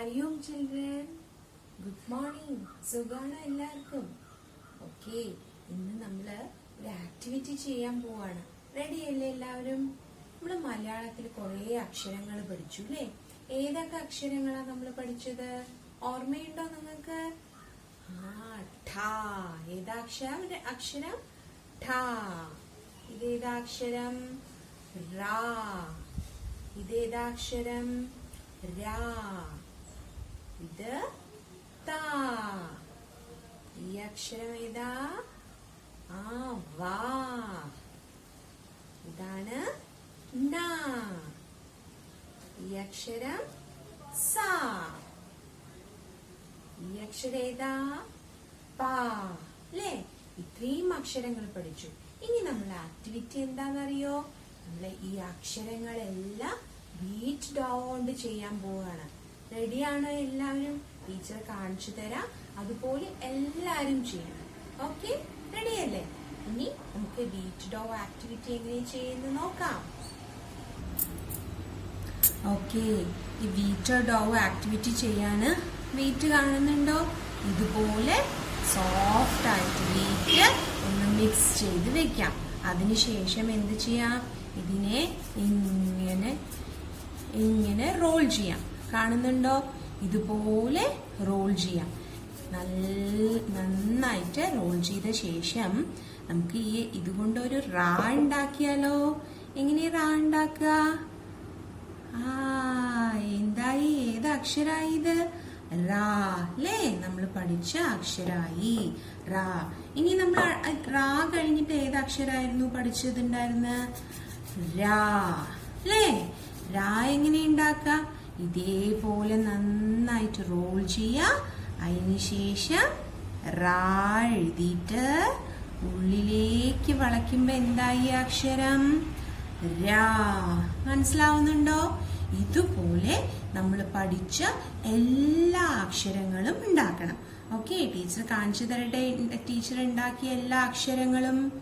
Hari Om children, good morning. സുഖാണോ എല്ലാവർക്കും? Okay, ഇന്ന് നമ്മള് ഒരു ആക്ടിവിറ്റി ചെയ്യാൻ പോവാണ്. റെഡി അല്ലേ എല്ലാവരും? നമ്മള് മലയാളത്തിൽ കുറെ അക്ഷരങ്ങൾ പഠിച്ചു അല്ലേ? ഏതൊക്കെ അക്ഷരങ്ങളാ നമ്മൾ പഠിച്ചത്? ഓർമ്മയുണ്ടോ നിങ്ങൾക്ക്? ഏതാ അക്ഷരം? ഠ. ഇതേതാ അക്ഷരം? റാ. ഇതേതാ അക്ഷരം? രാ. ഇത് താ. ഈ അക്ഷരം ഏതാ? വാ. ഇതാണ് നാ. ഈ അക്ഷരം സാ. ഈ അക്ഷരം ഏതാ? പാ. അല്ലേ? ഇത്രയും അക്ഷരങ്ങൾ പഠിച്ചു. ഇനി നമ്മളെ ആക്ടിവിറ്റി എന്താണെന്നറിയോ? നമ്മളെ ഈ അക്ഷരങ്ങളെല്ലാം ബീറ്റ് കൊണ്ട് ചെയ്യാൻ പോവാണ്. റെഡിയാണോ എല്ലാവരും? ടീച്ചർ കാണിച്ചു തരാം, അതുപോലെ എല്ലാരും ചെയ്യണം. ഓക്കെ, റെഡിയല്ലേ? ഇനി നമുക്ക് ബീറ്റ് ഡോ ആക്ടിവിറ്റി എങ്ങനെ ചെയ്യുന്നു നോക്കാം. ഓക്കെ, ഈ ബീറ്റ് ഡോ ആക്ടിവിറ്റി ചെയ്യാന് വെയിറ്റ് കാണുന്നുണ്ടോ? ഇതുപോലെ സോഫ്റ്റ് ആയിട്ട് വെയിറ്റ് ഒന്ന് മിക്സ് ചെയ്ത് വെക്കാം. അതിനുശേഷം എന്ത് ചെയ്യാം? ഇതിനെ ഇങ്ങനെ റോൾ ചെയ്യാം. കാണുന്നുണ്ടോ? ഇതുപോലെ റോൾ ചെയ്യാം. നന്നായിട്ട് റോൾ ചെയ്ത ശേഷം നമുക്ക് ഇതുകൊണ്ട് ഒരു റാ ഉണ്ടാക്കിയാലോ? എങ്ങനെ റാ ഉണ്ടാക്കുക? എന്തായി? ഏത് അക്ഷരായി ഇത്? റാ അല്ലേ? നമ്മൾ പഠിച്ച അക്ഷരായി റാ. ഇനി നമ്മൾ റാ കഴിഞ്ഞിട്ട് ഏത് അക്ഷരായിരുന്നു പഠിച്ചതുണ്ടായിരുന്ന? രാ അല്ലേ? രാ എങ്ങനെ ഉണ്ടാക്ക? ഇതേപോലെ നന്നായിട്ട് റോൾ ചെയ്യാ. അതിനുശേഷം റാ എഴുതിയിട്ട് ഉള്ളിലേക്ക് വളയ്ക്കുമ്പോ എന്തായി അക്ഷരം? രാ. മനസ്സിലാവുന്നുണ്ടോ? ഇതുപോലെ നമ്മൾ പഠിച്ച എല്ലാ അക്ഷരങ്ങളും ഉണ്ടാക്കണം. ഓക്കെ, ടീച്ചർ കാണിച്ചു തരട്ടെ. ടീച്ചർ ഉണ്ടാക്കിയ എല്ലാ അക്ഷരങ്ങളും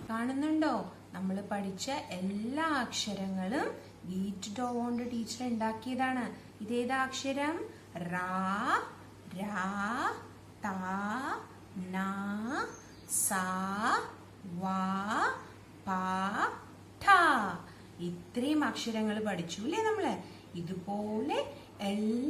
കാണുന്നുണ്ടോ? നമ്മൾ പഠിച്ച എല്ലാ അക്ഷരങ്ങളും ബീറ്റ് ഡോ കൊണ്ട് ടീച്ചർ ഉണ്ടാക്കിയതാണ്. ഇതേതാ അക്ഷരം? റാ, രാ, താ, നാ, സാ, വാ, പാ, ഠ. ഇത്രയും അക്ഷരങ്ങൾ പഠിച്ചു അല്ലേ നമ്മള്? ഇതുപോലെ എല്ലാ